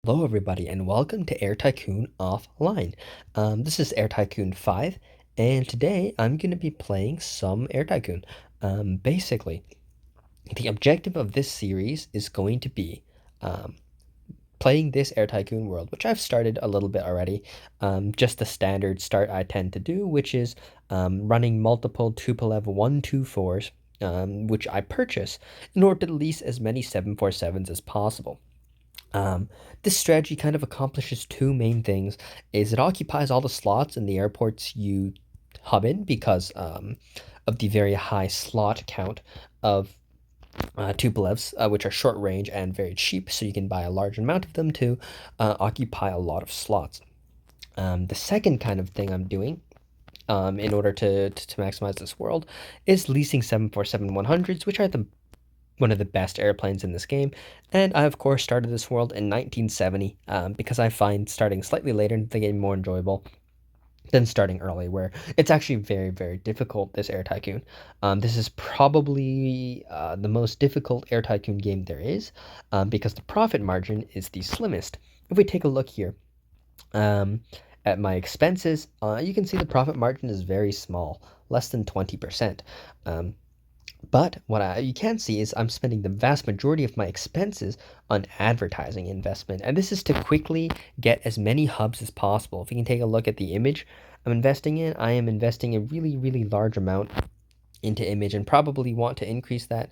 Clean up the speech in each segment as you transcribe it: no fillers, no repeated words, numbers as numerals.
Hello, everybody, and welcome to Air Tycoon Offline. This is Air Tycoon 5, and today I'm going to be playing some Air Tycoon. Basically, the objective of this series is going to be um, playing this Air Tycoon world, which I've started a little bit already. Just the standard start I tend to do, which is running multiple Tupolev 124s, which I purchase in order to lease as many 747s as possible. Um, this strategy kind of accomplishes two main things, is it occupies all the slots in the airports you hub in because of the very high slot count of Tupolevs, which are short range and very cheap, so you can buy a large amount of them to occupy a lot of slots. The second kind of thing I'm doing in order to maximize this world is leasing 747-100s, which are one of the best airplanes in this game. And I, of course, started this world in 1970 because I find starting slightly later in the game more enjoyable than starting early, where it's actually very, very difficult, this Air Tycoon. This is probably the most difficult Air Tycoon game there is because the profit margin is the slimmest. If we take a look here um, at my expenses, you can see the profit margin is very small, less than 20%. But what you can see is I'm spending the vast majority of my expenses on advertising investment, and this is to quickly get as many hubs as possible. If you can take a look at the image I'm investing in, I am investing a really, really large amount into image and probably want to increase that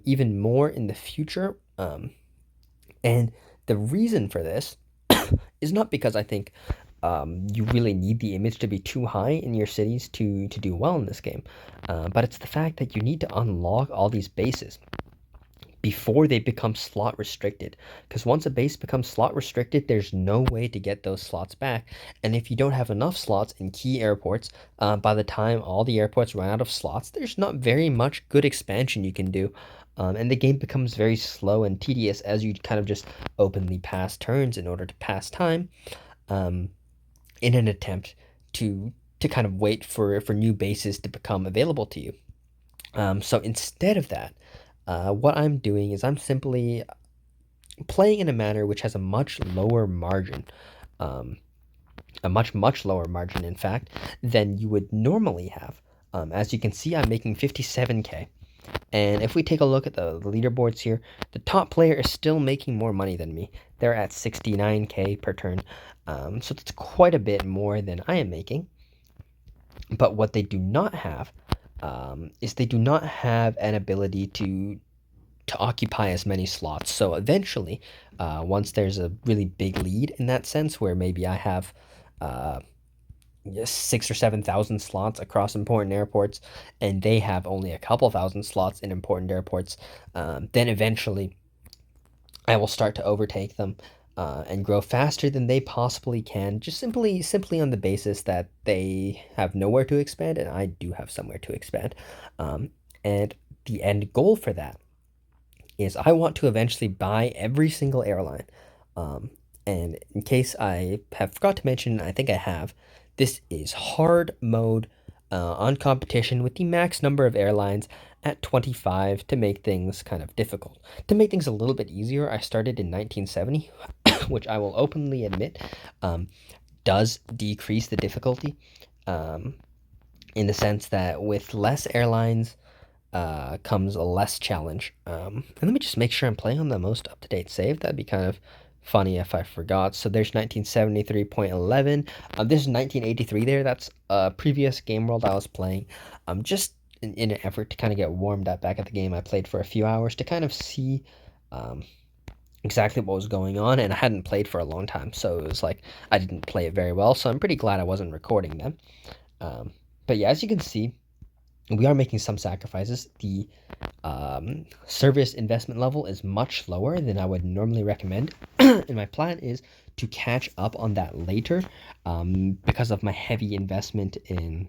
even more in the future. And the reason for this is not because I think you really need the image to be too high in your cities to do well in this game, but it's the fact that you need to unlock all these bases before they become slot restricted, because once a base becomes slot restricted, there's no way to get those slots back. And if you don't have enough slots in key airports, by the time all the airports run out of slots, there's not very much good expansion you can do. And the game becomes very slow and tedious as you kind of just openly pass turns in order to pass time, um, in an attempt to kind of wait for new bases to become available to you. So instead of that, what I'm doing is I'm simply playing in a manner which has a much lower margin, um, a much lower margin, in fact, than you would normally have. As you can see, I'm making 57k. And if we take a look at the leaderboards here, the top player is still making more money than me. They're at 69k per turn. So that's quite a bit more than I am making. But what they do not have is they do not have an ability to occupy as many slots. So eventually, once there's a really big lead in that sense, where maybe I have uh, 6 or 7 thousand slots across important airports, and they have only a couple thousand slots in important airports, then eventually I will start to overtake them and grow faster than they possibly can, just simply on the basis that they have nowhere to expand and I do have somewhere to expand. And the end goal for that is I want to eventually buy every single airline. Um, and in case I have forgot to mention, I think I have, this is hard mode on competition with the max number of airlines at 25 to make things kind of difficult. To make things a little bit easier, I started in 1970, which I will openly admit um, does decrease the difficulty um, in the sense that with less airlines, comes a less challenge. And let me just make sure I'm playing on the most up-to-date save. That'd be kind of funny if I forgot. So there's 1973.11. This is 1983 there. That's a previous game world I was playing. Just in an effort to kind of get warmed up back at the game, I played for a few hours to kind of see um, exactly what was going on. And I hadn't played for a long time, so it was like I didn't play it very well. So I'm pretty glad I wasn't recording them. But yeah, as you can see, we are making some sacrifices. The service investment level is much lower than I would normally recommend. And my plan is to catch up on that later because of my heavy investment in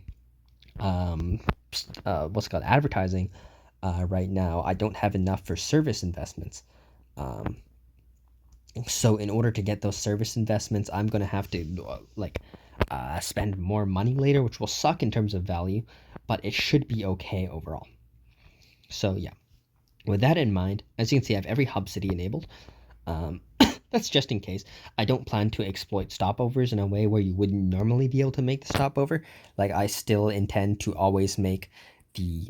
what's called advertising. Right now, I don't have enough for service investments. Um, so in order to get those service investments, I'm going to have to spend more money later, which will suck in terms of value, but it should be okay overall. So yeah, with that in mind, as you can see, I have every hub city enabled. Um, That's just in case. I don't plan to exploit stopovers in a way where you wouldn't normally be able to make the stopover. Like, I still intend to always make the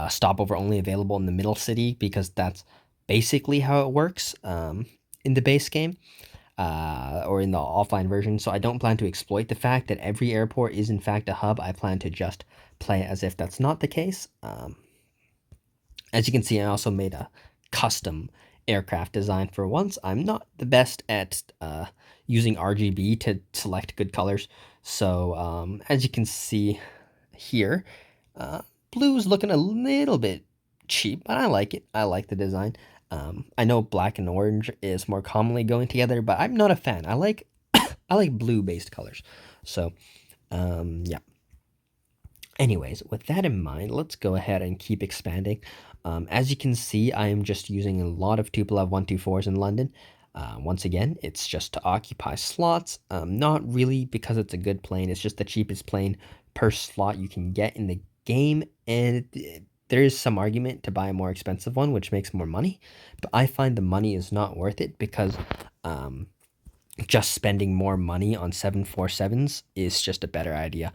stopover only available in the middle city because that's basically how it works in the base game or in the offline version. So I don't plan to exploit the fact that every airport is in fact a hub. I plan to just play as if that's not the case. As you can see, I also made a custom aircraft design for once. I'm not the best at using RGB to select good colors. So as you can see here, blue's looking a little bit cheap, but I like it. I like the design. I know black and orange is more commonly going together, but I'm not a fan. I like I like blue based colors. So yeah. Anyways, with that in mind, let's go ahead and keep expanding. As you can see, I am just using a lot of Tupolev 124s in London. Once again, it's just to occupy slots, not really because it's a good plane, it's just the cheapest plane per slot you can get in the game, and there is some argument to buy a more expensive one, which makes more money, but I find the money is not worth it because just spending more money on 747s is just a better idea.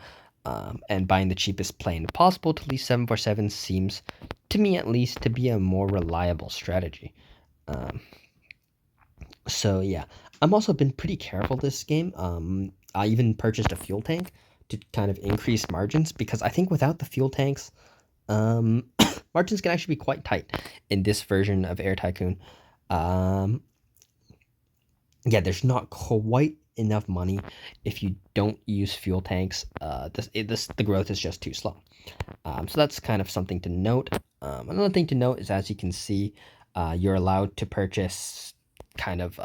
And buying the cheapest plane possible to lease 747 seems, to me at least, to be a more reliable strategy. So yeah, I've also been pretty careful this game. I even purchased a fuel tank to kind of increase margins because I think without the fuel tanks, margins can actually be quite tight in this version of Air Tycoon. Yeah, there's not quite enough money if you don't use fuel tanks. The growth is just too slow. So that's kind of something to note. Another thing to note is, as you can see, you're allowed to purchase kind of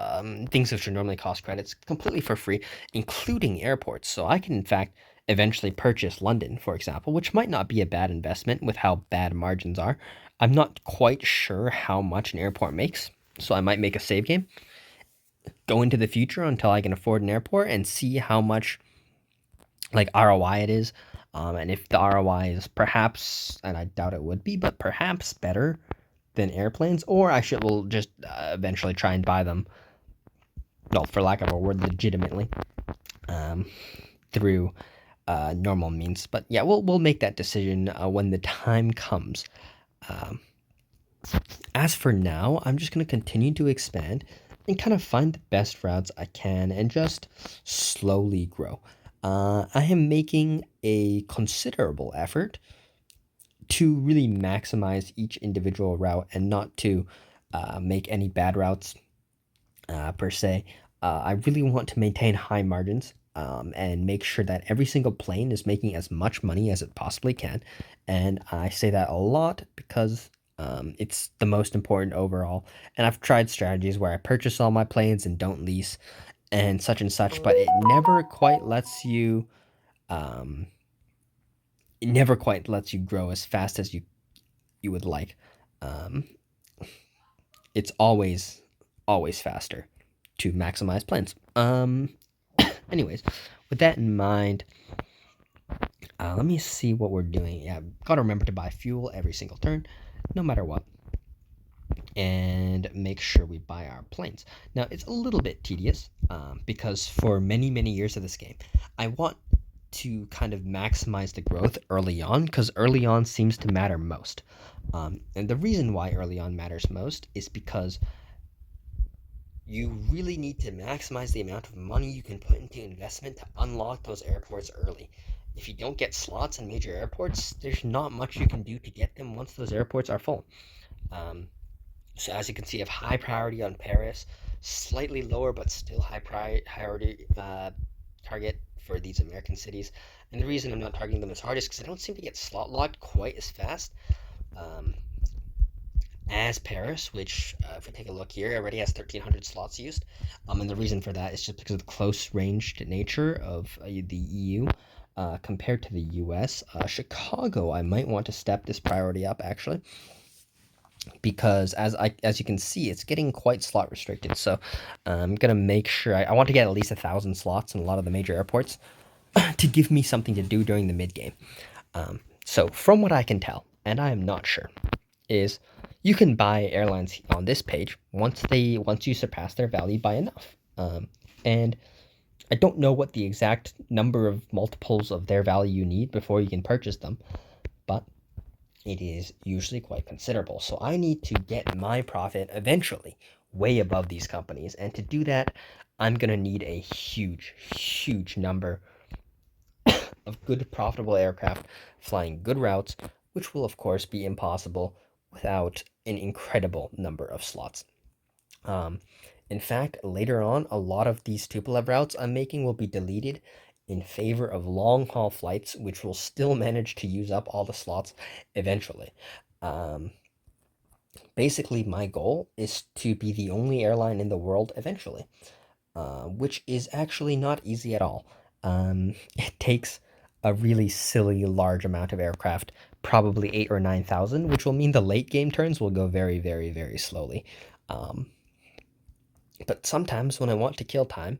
things which would normally cost credits completely for free, including airports. So I can, in fact, eventually purchase London, for example, which might not be a bad investment with how bad margins are. I'm not quite sure how much an airport makes, so I might make a save game, go into the future until I can afford an airport and see how much like ROI it is. And if the ROI is perhaps, and I doubt it would be, but perhaps better than airplanes, or I should will just eventually try and buy them, well, for lack of a word, legitimately, through normal means. But yeah, we'll make that decision when the time comes. As for now, I'm just going to continue to expand and kind of find the best routes I can and just slowly grow. I am making a considerable effort to really maximize each individual route and not to make any bad routes per se. I really want to maintain high margins and make sure that every single plane is making as much money as it possibly can. And I say that a lot because it's the most important overall. And I've tried strategies where I purchase all my planes and don't lease and such, but um, it never quite lets you grow as fast as you would like. Um, it's always faster to maximize planes. Anyways, with that in mind, let me see what we're doing. Yeah, gotta remember to buy fuel every single turn, no matter what, and make sure we buy our planes. Now, it's a little bit tedious because for many years of this game, I want to kind of maximize the growth early on because early on seems to matter most. And the reason why early on matters most is because you really need to maximize the amount of money you can put into investment to unlock those airports early. If you don't get slots in major airports, there's not much you can do to get them once those airports are full. Um, so as you can see, I have high priority on Paris, slightly lower but still high priority target for these American cities. And the reason I'm not targeting them as hard is because I don't seem to get slot locked quite as fast. Um, as Paris, which, if we take a look here, already has 1,300 slots used. And the reason for that is just because of the close ranged nature of the EU compared to the US. Chicago, I might want to step this priority up actually, because as you can see, it's getting quite slot restricted. So I'm gonna make sure I want to get at least 1,000 slots in a lot of the major airports to give me something to do during the mid game. So from what I can tell, and I am not sure, is you can buy airlines on this page once you surpass their value by enough. And I don't know what the exact number of multiples of their value you need before you can purchase them, but it is usually quite considerable. So I need to get my profit eventually way above these companies. And to do that, I'm going to need a huge, huge number of good, profitable aircraft flying good routes, which will, of course, be impossible without an incredible number of slots. Um, in fact, later on, a lot of these Tupolev routes I'm making will be deleted in favor of long haul flights, which will still manage to use up all the slots eventually. Um, Basically, my goal is to be the only airline in the world eventually, which is actually not easy at all. It takes a really silly large amount of aircraft, probably 8 or 9 thousand, which will mean the late game turns will go very, very, very slowly. Um, but sometimes when I want to kill time,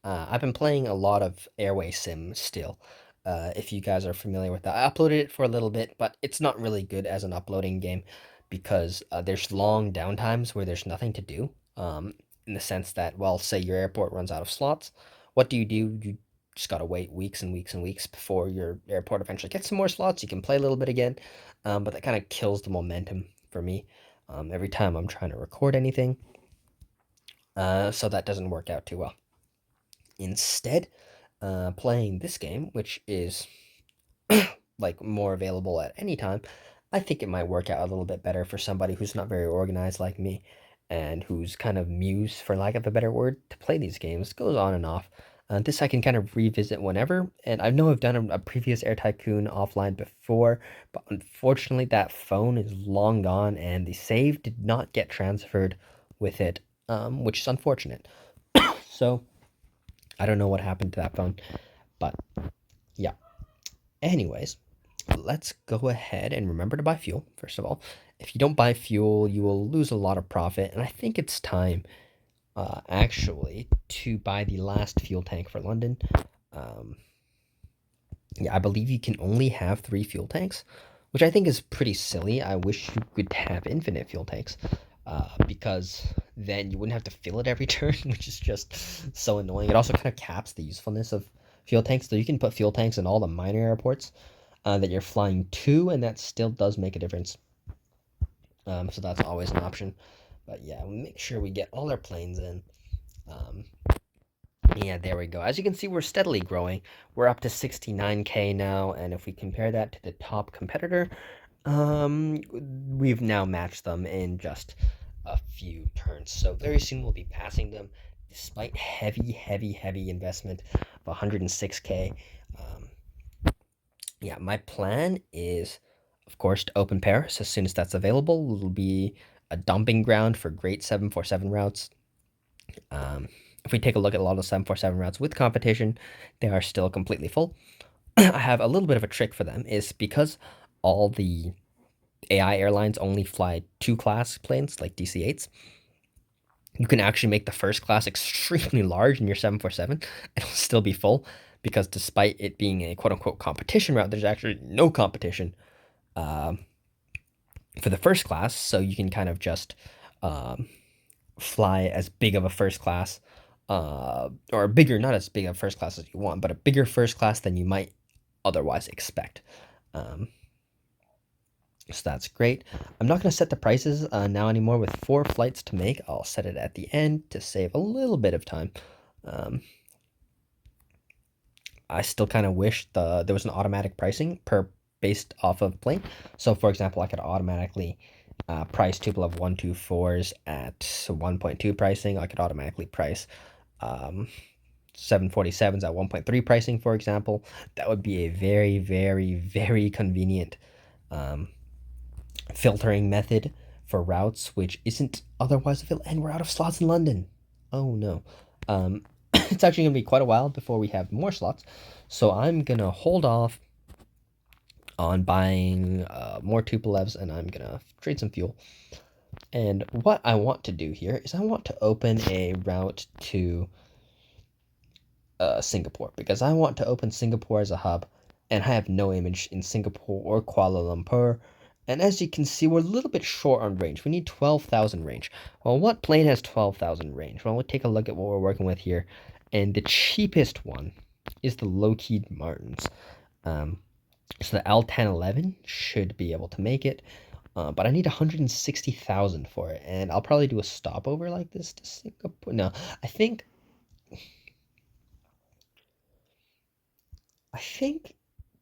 I've been playing a lot of Airway Sim still. If you guys are familiar with that, I uploaded it for a little bit, but it's not really good as an uploading game because there's long downtimes where there's nothing to do. In the sense that, well, say your airport runs out of slots, what do? You just gotta wait weeks and weeks and weeks before your airport eventually gets some more slots. You can play a little bit again, but that kind of kills the momentum for me every time I'm trying to record anything. So that doesn't work out too well. Instead, playing this game, which is like more available at any time, I think it might work out a little bit better for somebody who's not very organized like me and who's kind of muse, for lack of a better word, to play these games. Goes on and off. This I can kind of revisit whenever, and I know I've done a previous Air Tycoon offline before, but unfortunately that phone is long gone and the save did not get transferred with it, which is unfortunate. So I don't know what happened to that phone, but yeah. Anyways, let's go ahead and remember to buy fuel, first of all. If you don't buy fuel, you will lose a lot of profit, and I think it's time, actually, to buy the last fuel tank for London. Um, yeah, I believe you can only have 3 fuel tanks, which I think is pretty silly. I wish you could have infinite fuel tanks, because then you wouldn't have to fill it every turn, which is just so annoying. It also kind of caps the usefulness of fuel tanks, so you can put fuel tanks in all the minor airports that you're flying to, and that still does make a difference. So that's always an option. But yeah, we'll make sure we get all our planes in. Um, yeah, there we go. As you can see, we're steadily growing. We're up to 69K now, and if we compare that to the top competitor, we've now matched them in just a few turns. So very soon we'll be passing them, despite heavy, heavy, heavy investment of 106K. Um, yeah, my plan is, of course, to open Paris as soon as that's available. It'll be a dumping ground for great 747 routes. Um, if we take a look at a lot of 747 routes with competition, they are still completely full. I have a little bit of a trick for them, is because all the AI airlines only fly 2 class planes like DC-8s. You can actually make the first class extremely large in your 747 and it'll still be full, because despite it being a quote unquote competition route, there's actually no competition um, for the first class. So you can kind of just um, fly as big of a first class, or bigger, not as big of a first class as you want, but a bigger first class than you might otherwise expect. Um, so that's great. I'm not going to set the prices now anymore. With 4 flights to make, I'll set it at the end to save a little bit of time. Um, I still kind of wish there was an automatic pricing per based off of plane. So for example, I could automatically price Tupolev 124s at 1.2 pricing. I could automatically price 747s at 1.3 pricing, for example. That would be a very, very, very convenient um, filtering method for routes which isn't otherwise available. And we're out of slots in London. Oh no. It's actually going to be quite a while before we have more slots. So I'm going to hold off on buying more Tupolevs, and I'm going to trade some fuel. And what I want to do here is I want to open a route to Singapore, because I want to open Singapore as a hub, and I have no image in Singapore or Kuala Lumpur, And as you can see, we're a little bit short on range. We need 12,000 range. Well, what plane has 12,000 range? Well, we'll take a look at what we're working with here. And the cheapest one is the Lockheed Martins. Um, so the L1011 should be able to make it. But I need 160,000 for it. And I'll probably do a stopover like this to Singapore. No, I think,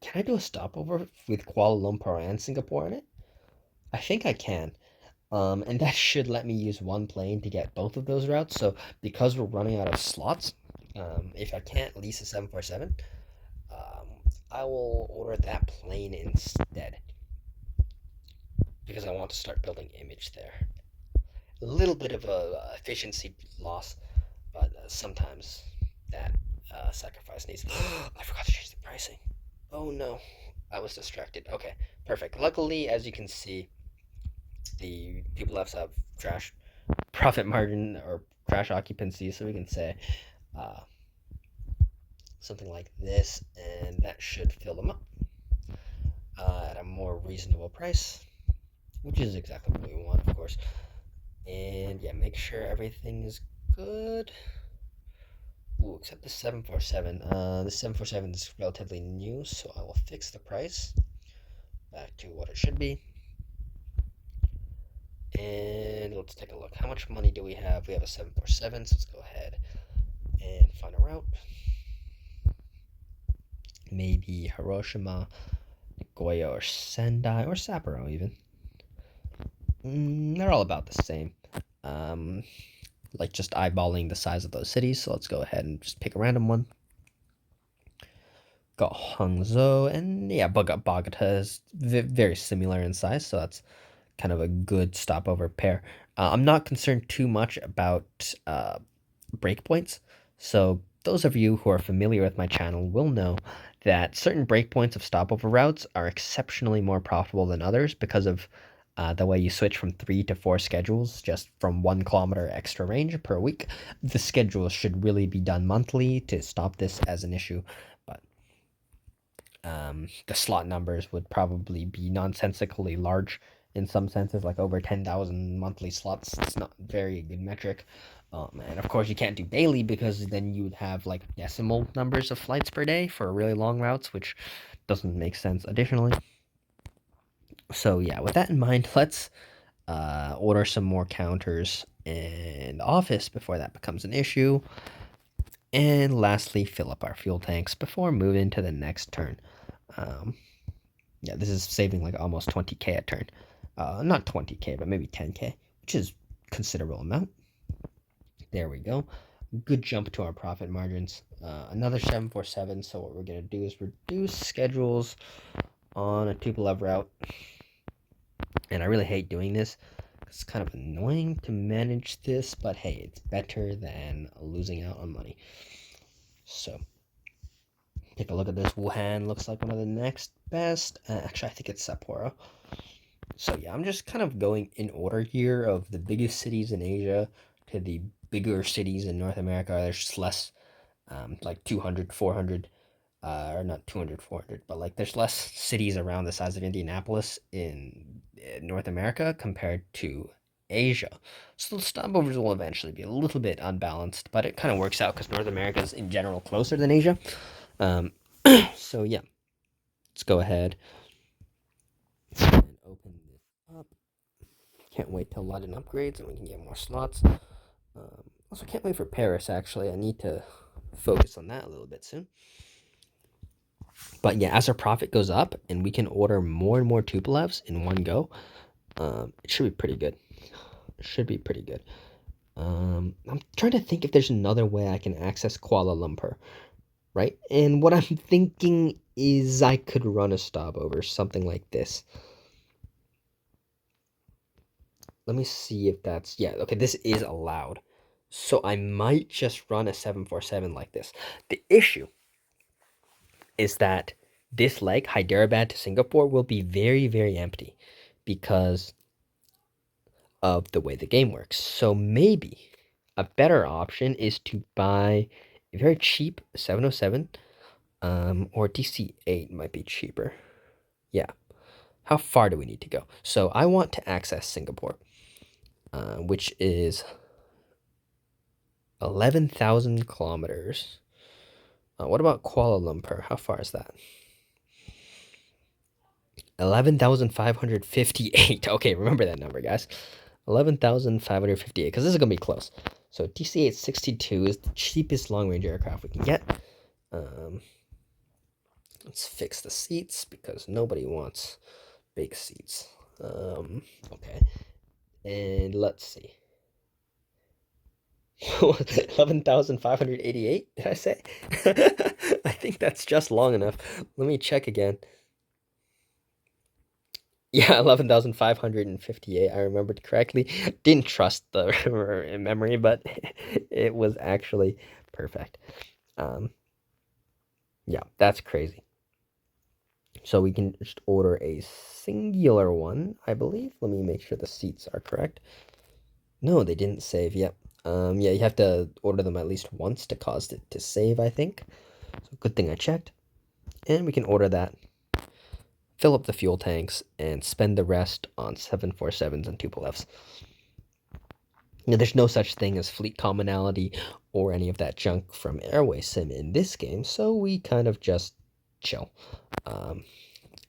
can I do a stopover with Kuala Lumpur and Singapore in it? I think I can. And that should let me use one plane to get both of those routes. So because we're running out of slots, if I can't lease a 747, um, I will order that plane instead because I want to start building image there. A little bit of a efficiency loss, but sometimes that sacrifice needs. I forgot to change the pricing. Oh no, I was distracted. Okay, perfect. Luckily, as you can see, the people have trash profit margin or crash occupancy, so we can say uh, something like this, and that should fill them up at a more reasonable price, which is exactly what we want, of course. And yeah, make sure everything is good. Ooh, except the 747. The 747 is relatively new, so I will fix the price back to what it should be. And let's take a look. How much money do we have? We have a 747, so let's go ahead and find a route. Maybe Hiroshima, Nagoya, or Sendai, or Sapporo even. They're all about the same. Um, like just eyeballing the size of those cities. So let's go ahead and just pick a random one. Got Hangzhou, and yeah, Bogota is very similar in size, so that's kind of a good stopover pair. I'm not concerned too much about breakpoints. So those of you who are familiar with my channel will know that certain breakpoints of stopover routes are exceptionally more profitable than others because of the way you switch from 3 to 4 schedules just from 1 kilometer extra range per week. The schedule should really be done monthly to stop this as an issue, but the slot numbers would probably be nonsensically large in some senses, like over 10,000 monthly slots. It's not a very good metric. And of course, you can't do daily because then you would have like decimal numbers of flights per day for really long routes, which doesn't make sense additionally. So, yeah, with that in mind, let's order some more counters and office before that becomes an issue. And lastly, fill up our fuel tanks before moving to the next turn. Um, yeah, this is saving like almost 20k a turn. Not 20k, but maybe 10k, which is considerable amount. There we go. Good jump to our profit margins. Another 747. So what we're gonna do is reduce schedules on a Tupolev route, and I really hate doing this. It's kind of annoying to manage this, but hey, it's better than losing out on money. So take a look at this. Wuhan looks like one of the next best. Actually, I think it's Sapporo. So yeah, I'm just kind of going in order here of the biggest cities in Asia to the bigger cities in North America. There's just less, like 200, 400, or not 200, 400, but like there's less cities around the size of Indianapolis in North America compared to Asia. So the stopovers will eventually be a little bit unbalanced, but it kind of works out because North America is in general closer than Asia. Um, so yeah, let's go ahead and open this up. Can't wait till London upgrades and we can get more slots. Also, can't wait for Paris, actually. I need to focus on that a little bit soon. But yeah, as our profit goes up and we can order more and more Tupolevs in one go, it should be pretty good. It should be pretty good. I'm trying to think if there's another way I can access Kuala Lumpur, right? And what I'm thinking is I could run a stopover, something like this. Let me see if that's, yeah, okay, this is allowed. So I might just run a 747 like this. The issue is that this leg, Hyderabad to Singapore, will be very, very empty because of the way the game works. So maybe a better option is to buy a very cheap 707, or DC-8 might be cheaper. Yeah, how far do we need to go? So I want to access Singapore, which is 11,000 kilometers. What about Kuala Lumpur? How far is that? 11,558. Okay, remember that number, guys. 11,558, because this is going to be close. So DC-862 is the cheapest long-range aircraft we can get. Let's fix the seats, because nobody wants big seats. Okay. And let's see. 11,588, did I say? I think that's just long enough. Let me check again. Yeah, 11,558. I remembered correctly. Didn't trust the memory, but it was actually perfect. Yeah, that's crazy. So we can just order a singular one, I believe. Let me make sure the seats are correct. No, they didn't save. Yep. Yeah, you have to order them at least once to cause it to save, I think. So good thing I checked. And we can order that, fill up the fuel tanks, and spend the rest on 747s and Tupolevs. Now, there's no such thing as fleet commonality or any of that junk from Airway Sim in this game, so we kind of just chill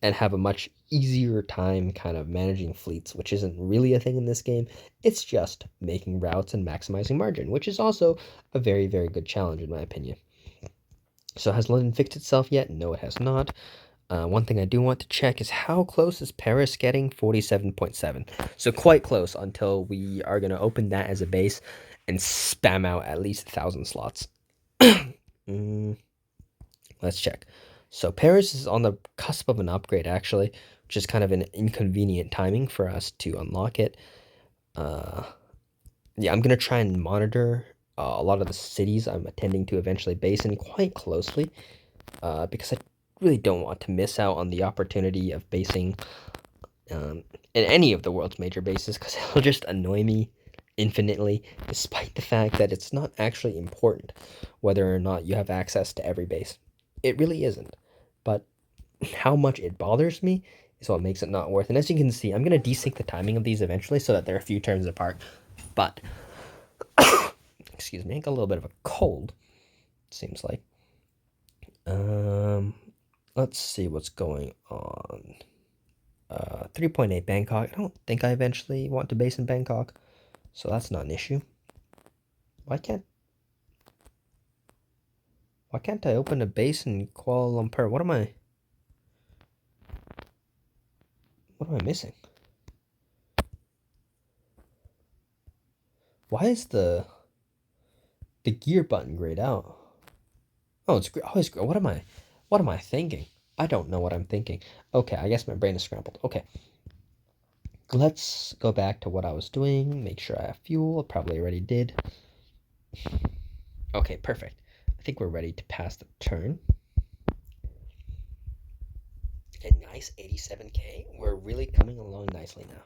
and have a much easier time kind of managing fleets, which isn't really a thing in this game. It's just making routes and maximizing margin, which is also a very, very good challenge in my opinion. So has London fixed itself yet? No, it has not. One thing I do want to check is how close is Paris getting? 47.7. So quite close until we are going to open that as a base and spam out at least 1,000 slots. Let's check. So Paris is on the cusp of an upgrade, actually, which is kind of an inconvenient timing for us to unlock it. Yeah, I'm going to try and monitor a lot of the cities I'm attending to eventually base in quite closely because I really don't want to miss out on the opportunity of basing in any of the world's major bases because it'll just annoy me infinitely, despite the fact that it's not actually important whether or not you have access to every base. It really isn't. But how much it bothers me is what makes it not worth. And as you can see, I'm going to desync the timing of these eventually so that they're a few turns apart. But, excuse me, I got a little bit of a cold, it seems like. Let's see what's going on. 3.8 Bangkok. I don't think I eventually want to base in Bangkok, so that's not an issue. Why can't I open a base in Kuala Lumpur? What am I missing? Why is the gear button grayed out? Oh, it's always gray. What am I thinking? I don't know what I'm thinking. Okay, I guess my brain is scrambled. Okay. Let's go back to what I was doing. Make sure I have fuel. Probably already did. Okay, perfect. I think we're ready to pass the turn. A nice 87k. We're really coming along nicely now.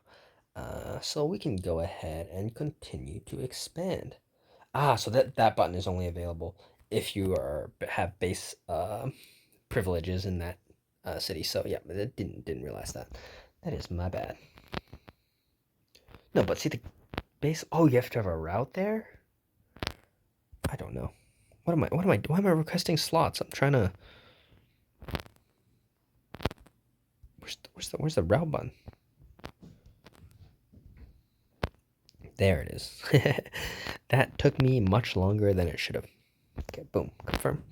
So we can go ahead and continue to expand. So that button is only available if you have base privileges in that city. So yeah, I didn't realize that. That is my bad. No, but see the base. Oh, you have to have a route there. I don't know. Why am I requesting slots? I'm trying to. Where's the route button? There it is. That took me much longer than it should have. Okay, boom, confirm.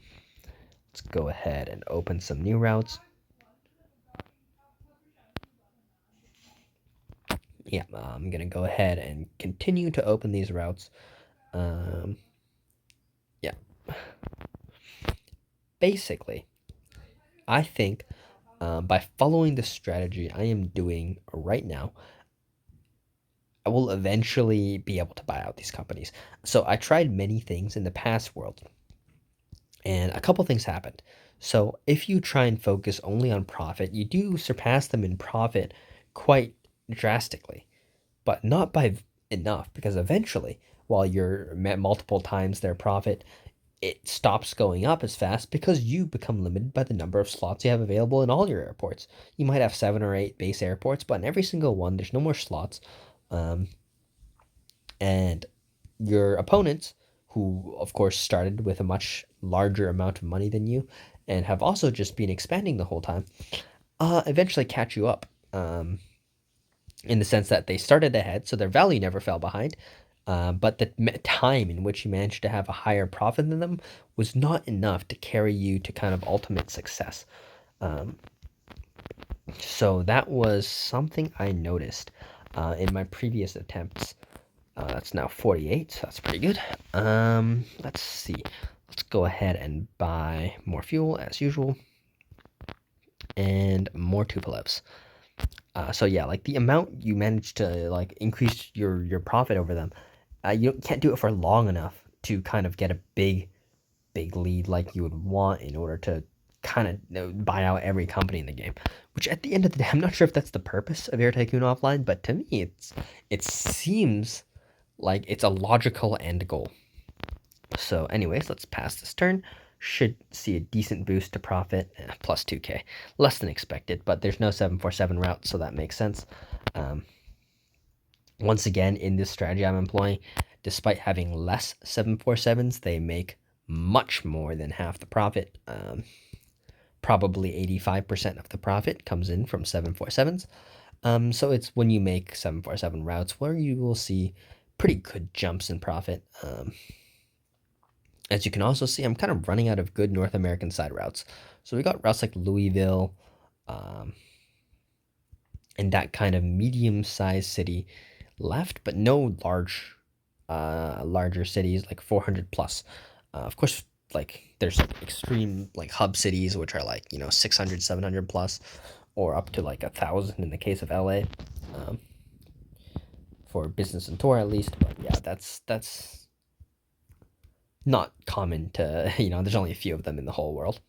Let's go ahead and open some new routes. Yeah, I'm gonna go ahead and continue to open these routes. Yeah. Basically, I think by following the strategy I am doing right now, I will eventually be able to buy out these companies. So I tried many things in the past world, and a couple things happened. So if you try and focus only on profit, you do surpass them in profit quite drastically, but not by enough, because eventually, while you're multiple times their profit, it stops going up as fast because you become limited by the number of slots you have available in all your airports. You might have 7 or 8 base airports, but in every single one, there's no more slots. And your opponents, who of course started with a much larger amount of money than you and have also just been expanding the whole time, eventually catch you up. In the sense that they started ahead, so their value never fell behind. But the time in which you managed to have a higher profit than them was not enough to carry you to kind of ultimate success. So that was something I noticed in my previous attempts. That's now 48, so that's pretty good. Let's see. Let's go ahead and buy more fuel as usual and more Tupolevs. So yeah, like the amount you manage to like increase your profit over them, you can't do it for long enough to kind of get a big lead like you would want in order to kind of buy out every company in the game. Which at the end of the day, I'm not sure if that's the purpose of Air Tycoon Offline, but to me, it seems like it's a logical end goal. So anyways, let's pass this turn. Should see a decent boost to profit, plus 2k. Less than expected, but there's no 747 route, so that makes sense. Once again, in this strategy I'm employing, despite having less 747s, they make much more than half the profit. Probably 85% of the profit comes in from 747s. So it's when you make 747 routes where you will see pretty good jumps in profit. As you can also see, I'm kind of running out of good North American side routes. So we got routes like Louisville, and that kind of medium-sized city left, but no larger cities like 400 plus. Of course, like there's like extreme like hub cities which are like 600, 700 plus, or up to like 1,000 in the case of LA, for business and tour at least. But yeah, that's not common to there's only a few of them in the whole world.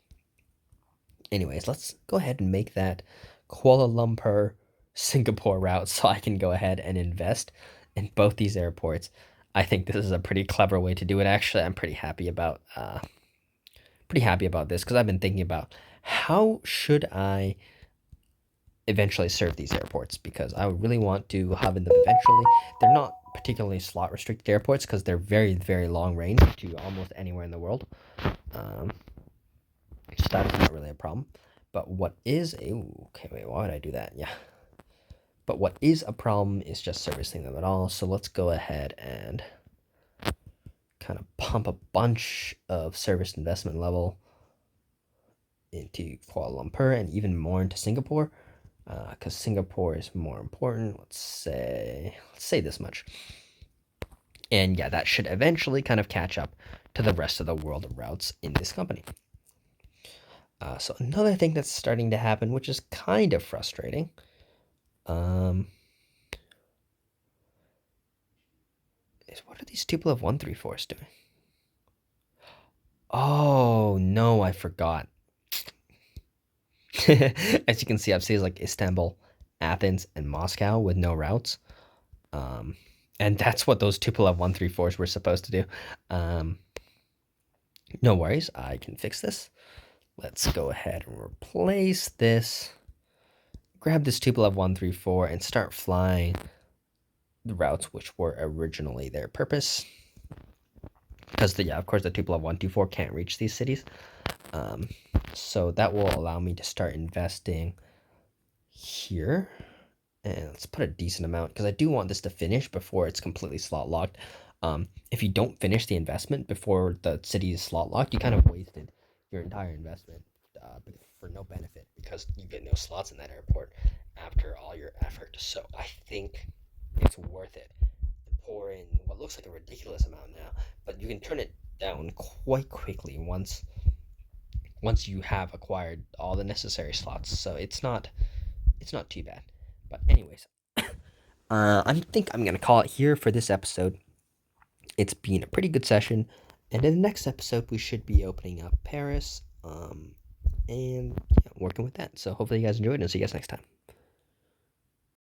Anyways, let's go ahead and make that Kuala Lumpur Singapore route so I can go ahead and invest in both these airports. I think this is a pretty clever way to do it. Actually, I'm pretty happy about this because I've been thinking about how should I eventually serve these airports, because I really want to hub in them eventually. They're not particularly slot restricted airports because they're very, very long range to almost anywhere in the world. So that is not really a problem. But what is a... Okay, wait, why would I do that? Yeah. But what is a problem is just servicing them at all. So let's go ahead and kind of pump a bunch of service investment level into Kuala Lumpur and even more into Singapore, because Singapore is more important. Let's say this much. And yeah, that should eventually kind of catch up to the rest of the world of routes in this company. So another thing that's starting to happen, which is kind of frustrating, is what are these Tupolev 134s doing? Oh no, I forgot. As you can see, I've cities like Istanbul, Athens, and Moscow with no routes. And that's what those Tupolev 134s were supposed to do. No worries, I can fix this. Let's go ahead and replace this. Grab this Tupolev 134 and start flying the routes which were originally their purpose. Because, of course, the Tupolev 124 can't reach these cities. So that will allow me to start investing here. And let's put a decent amount, because I do want this to finish before it's completely slot locked. If you don't finish the investment before the city is slot locked, you kind of wasted your entire investment for no benefit, because you get no slots in that airport after all your effort. So I think it's worth it to pour in what looks like a ridiculous amount now, but you can turn it down quite quickly once you have acquired all the necessary slots. So it's not too bad. But anyways, I think I'm gonna call it here for this episode. It's been a pretty good session, and in the next episode we should be opening up Paris, and working with that. So hopefully you guys enjoyed, and I'll see you guys next time.